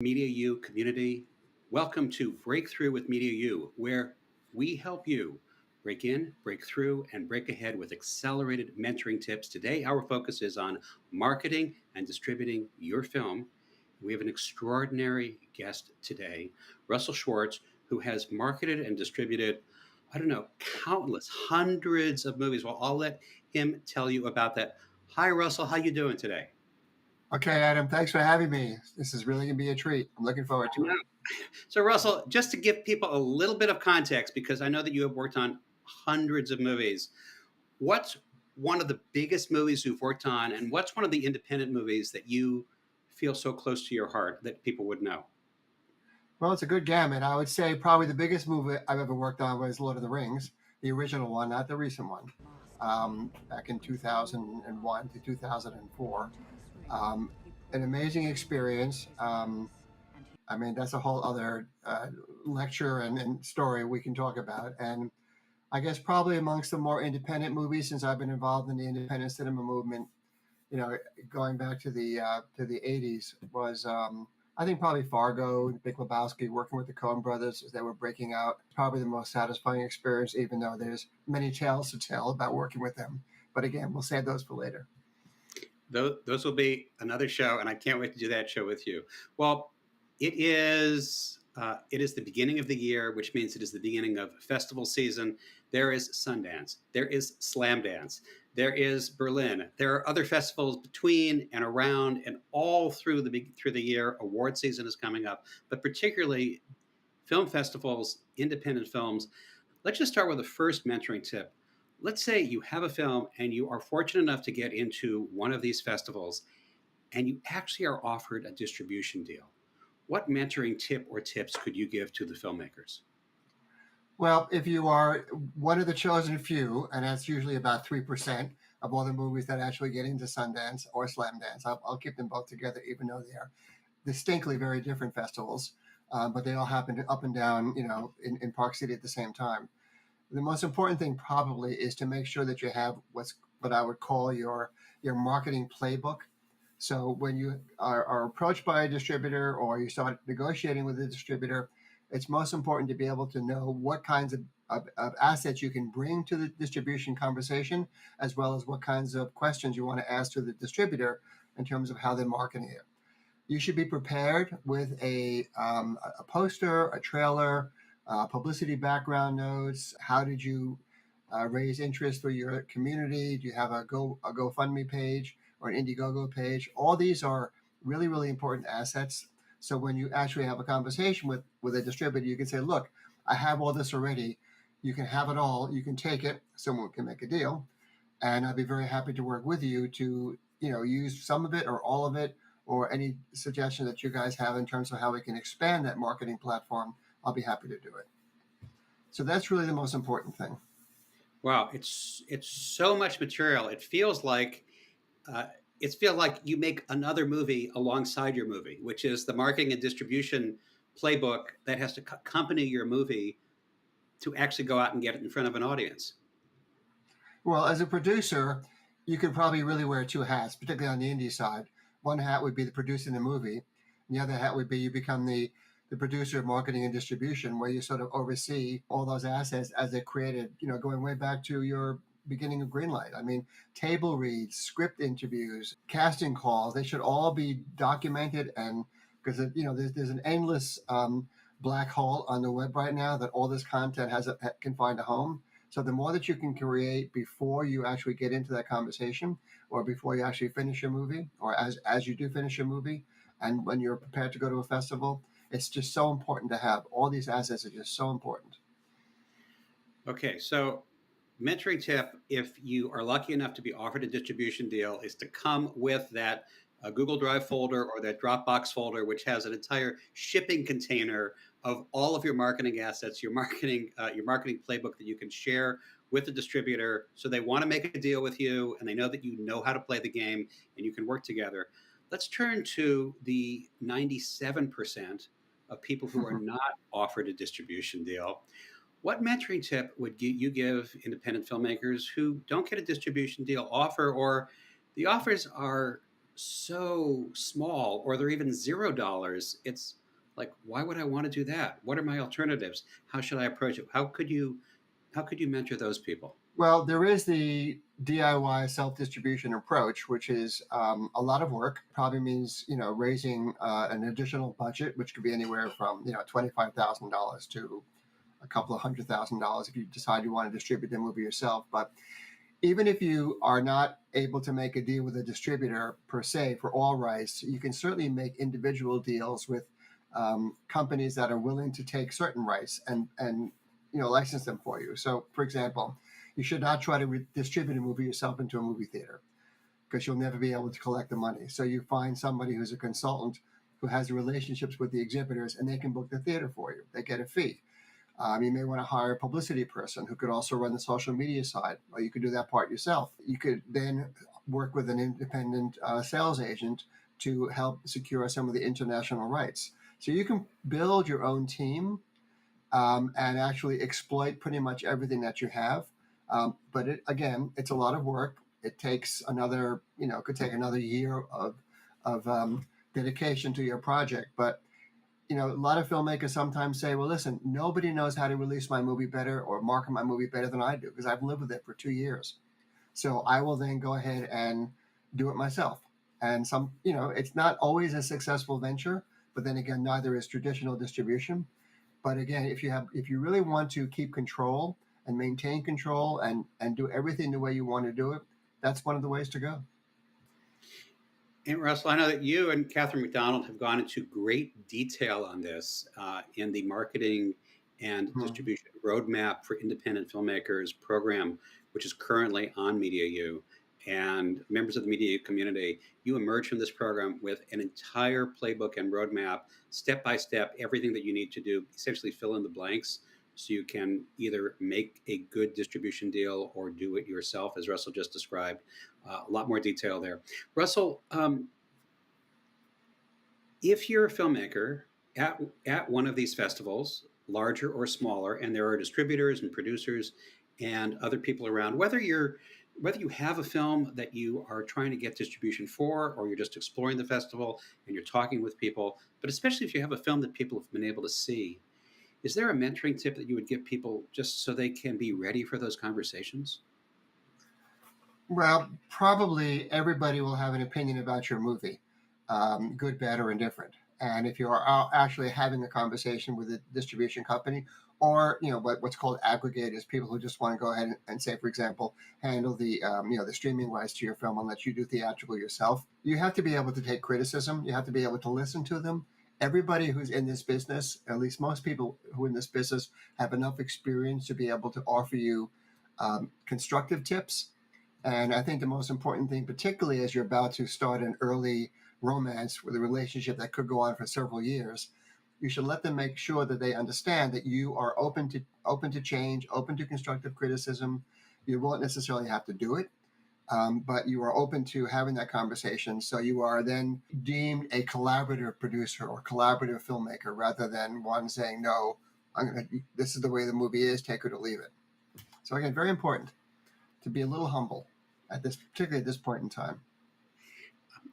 MediaU community. Welcome to Breakthrough with MediaU, where we help you break in, break through, and break ahead with accelerated mentoring tips. Today, our focus is on marketing and distributing your film. We have an extraordinary guest today, Russell Schwartz, who has marketed and distributed, I don't know, countless, hundreds of movies. Well, I'll let him tell you about that. Hi, Russell. How you doing today? Okay, Adam, thanks for having me. This is really going to be a treat. I'm looking forward to it. So, Russell, just to give people a little bit of context, because I know that you have worked on hundreds of movies, what's one of the biggest movies you've worked on, and what's one of the independent movies that you feel so close to your heart that people would know? Well, it's a good gamut. I would say probably the biggest movie I've ever worked on was Lord of the Rings, the original one, not the recent one, back in 2001 to 2004. Um, an amazing experience. That's a whole other lecture and story we can talk about. And I guess probably amongst the more independent movies, since I've been involved in the independent cinema movement, going back to the 80s, was I think probably Fargo, Big Lebowski, working with the Coen brothers as they were breaking out. Probably the most satisfying experience, even though there's many tales to tell about working with them. But again, we'll save those for later. Those will be another show, and I can't wait to do that show with you. Well, it is the beginning of the year, which means it is the beginning of festival season. There is Sundance, there is Slam Dance, there is Berlin. There are other festivals between and around and all through the year. Award season is coming up, but particularly film festivals, independent films. Let's just start with the first mentoring tip. Let's say you have a film and you are fortunate enough to get into one of these festivals and you actually are offered a distribution deal. What mentoring tip or tips could you give to the filmmakers? Well, if you are one of the chosen few, and that's usually about 3% of all the movies that actually get into Sundance or Slam Dance, I'll keep them both together, even though they are distinctly very different festivals, but they all happen up and down, in Park City at the same time. The most important thing probably is to make sure that you have what I would call your marketing playbook. So when you are approached by a distributor or you start negotiating with a distributor, it's most important to be able to know what kinds of assets you can bring to the distribution conversation, as well as what kinds of questions you want to ask to the distributor in terms of how they're marketing it. You should be prepared with a poster, a trailer, publicity background notes. How did you raise interest for your community? Do you have a GoFundMe page or an Indiegogo page? All these are really, really important assets. So when you actually have a conversation with a distributor, you can say, look, I have all this already. You can have it all. You can take it. Someone can make a deal. And I'd be very happy to work with you to, use some of it or all of it, or any suggestion that you guys have in terms of how we can expand that marketing platform. I'll be happy to do it. So that's really the most important thing. Wow, it's so much material. Uh, it feels like you make another movie alongside your movie, which is the marketing and distribution playbook that has to accompany your movie to actually go out and get it in front of an audience. Well, as a producer, you could probably really wear two hats, particularly on the indie side. One hat would be the producing the movie, and the other hat would be you become the producer of marketing and distribution, where you sort of oversee all those assets as they're created, going way back to your beginning of Greenlight. I mean, table reads, script interviews, casting calls, they should all be documented. And because, there's an endless black hole on the web right now that all this content can find a home. So the more that you can create before you actually get into that conversation, or before you actually finish your movie, or as you do finish your movie, and when you're prepared to go to a festival, it's just so important to have. All these assets are just so important. Okay, so mentoring tip, if you are lucky enough to be offered a distribution deal, is to come with that Google Drive folder or that Dropbox folder, which has an entire shipping container of all of your marketing assets, your marketing playbook that you can share with the distributor. So they want to make a deal with you, and they know that you know how to play the game, and you can work together. Let's turn to the 97% of people who are not offered a distribution deal. What mentoring tip would you give independent filmmakers who don't get a distribution deal offer, or the offers are so small, or they're even $0, it's like, why would I want to do that? What are my alternatives? How should I approach it? How could you mentor those people? Well, there is the DIY self-distribution approach, which is a lot of work. Probably means raising an additional budget, which could be anywhere from $25,000 to a couple of $100,000 if you decide you want to distribute the movie yourself. But even if you are not able to make a deal with a distributor per se for all rights, you can certainly make individual deals with companies that are willing to take certain rights and license them for you. So, for example, you should not try to distribute a movie yourself into a movie theater because you'll never be able to collect the money. So you find somebody who's a consultant who has the relationships with the exhibitors, and they can book the theater for you. They get a fee. You may want to hire a publicity person who could also run the social media side, or you could do that part yourself. You could then work with an independent sales agent to help secure some of the international rights. So you can build your own team and actually exploit pretty much everything that you have. But again, it's a lot of work. It takes could take another year of dedication to your project. But a lot of filmmakers sometimes say, well, listen, nobody knows how to release my movie better or market my movie better than I do because I've lived with it for 2 years. So I will then go ahead and do it myself. And it's not always a successful venture, but then again, neither is traditional distribution. But again, if you really want to keep control and maintain control and do everything the way you want to do it, that's one of the ways to go. And Russell, I know that you and Catherine McDonald have gone into great detail on this in the marketing and Hmm. distribution roadmap for independent filmmakers program, which is currently on MediaU. And members of the MediaU community, you emerge from this program with an entire playbook and roadmap, step by step, everything that you need to do, essentially fill in the blanks so you can either make a good distribution deal or do it yourself, as Russell just described. A lot more detail there. Russell, if you're a filmmaker at one of these festivals, larger or smaller, and there are distributors and producers and other people around, whether you have a film that you are trying to get distribution for, or you're just exploring the festival and you're talking with people, but especially if you have a film that people have been able to see, is there a mentoring tip that you would give people just so they can be ready for those conversations? Well, probably everybody will have an opinion about your movie, good, bad, or indifferent. And if you are actually having a conversation with a distribution company, or what's called aggregators, people who just want to go ahead and say, for example, handle the streaming rights to your film and let you do theatrical yourself, you have to be able to take criticism. You have to be able to listen to them. Everybody who's in this business, at least most people who are in this business, have enough experience to be able to offer you constructive tips. And I think the most important thing, particularly as you're about to start an early romance with a relationship that could go on for several years, you should let them make sure that they understand that you are open to change, open to constructive criticism. You won't necessarily have to do it, but you are open to having that conversation. So you are then deemed a collaborative producer or collaborative filmmaker rather than one saying, no, this is the way the movie is, take it or leave it. So again, very important to be a little humble particularly at this point in time.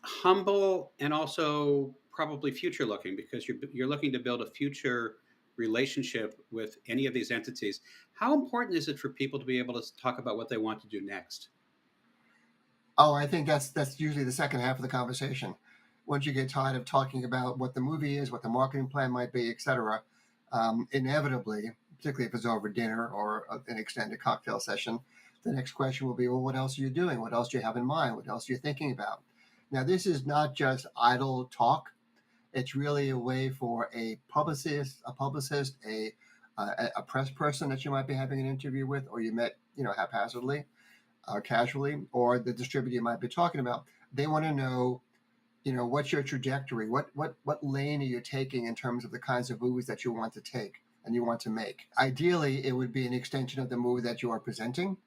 Humble and also probably future looking, because you're looking to build a future relationship with any of these entities. How important is it for people to be able to talk about what they want to do next? Oh, I think that's usually the second half of the conversation. Once you get tired of talking about what the movie is, what the marketing plan might be, etc., inevitably, particularly if it's over dinner or an extended cocktail session, the next question will be, well, what else are you doing? What else do you have in mind? What else are you thinking about? Now, this is not just idle talk. It's really a way for a publicist, a press person that you might be having an interview with, or you met, haphazardly, casually, or the distributor you might be talking about. They want to know, what's your trajectory? What lane are you taking in terms of the kinds of movies that you want to take and you want to make? Ideally, it would be an extension of the movie that you are presenting,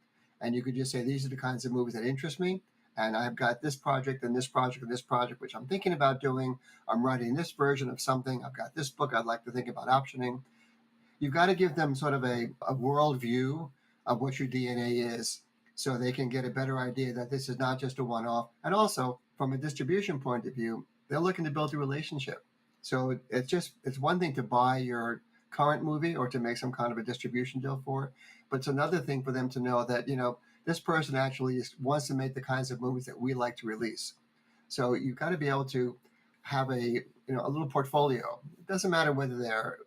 and you could just say, these are the kinds of movies that interest me. And I've got this project and this project and this project, which I'm thinking about doing. I'm writing this version of something. I've got this book I'd like to think about optioning. You've got to give them sort of a world view of what your DNA is so they can get a better idea that this is not just a one-off. And also, from a distribution point of view, they're looking to build a relationship. So it's one thing to buy your current movie or to make some kind of a distribution deal for it, but it's another thing for them to know that this person actually wants to make the kinds of movies that we like to release. So you've got to be able to have a little portfolio. It doesn't matter whether they're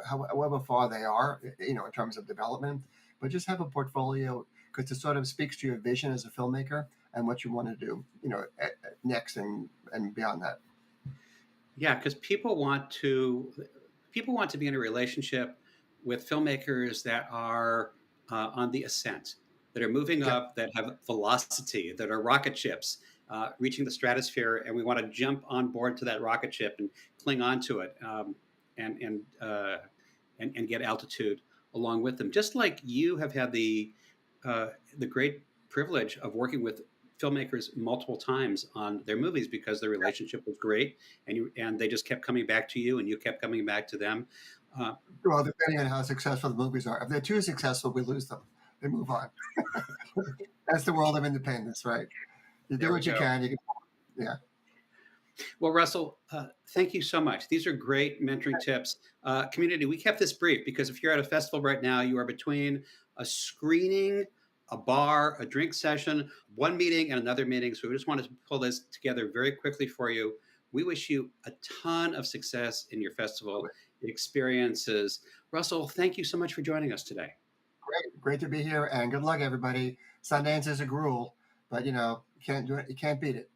however far they are, in terms of development, but just have a portfolio because it sort of speaks to your vision as a filmmaker and what you want to do, next and beyond that. Yeah, because people want to be in a relationship with filmmakers that are on the ascent, that are moving Yeah. up, that have velocity, that are rocket ships reaching the stratosphere, and we want to jump on board to that rocket ship and cling on to it, and and uh, and get altitude along with them. Just like you have had the great privilege of working with filmmakers multiple times on their movies because their relationship was great, and they just kept coming back to you, and you kept coming back to them. Uh, Well, depending on how successful the movies are. If they're too successful, we lose them. They move on. That's the world of independence, right? You do there we what you go. can. Yeah. Well, Russell, thank you so much. These are great mentoring tips. Community, we kept this brief because if you're at a festival right now, you are between a screening, a bar, a drink session, one meeting, and another meeting. So we just wanted to pull this together very quickly for you. We wish you a ton of success in your festival experiences. Russell, thank you so much for joining us today. Great to be here, and good luck, everybody. Sundance is a gruel, but you can't do it. You can't beat it.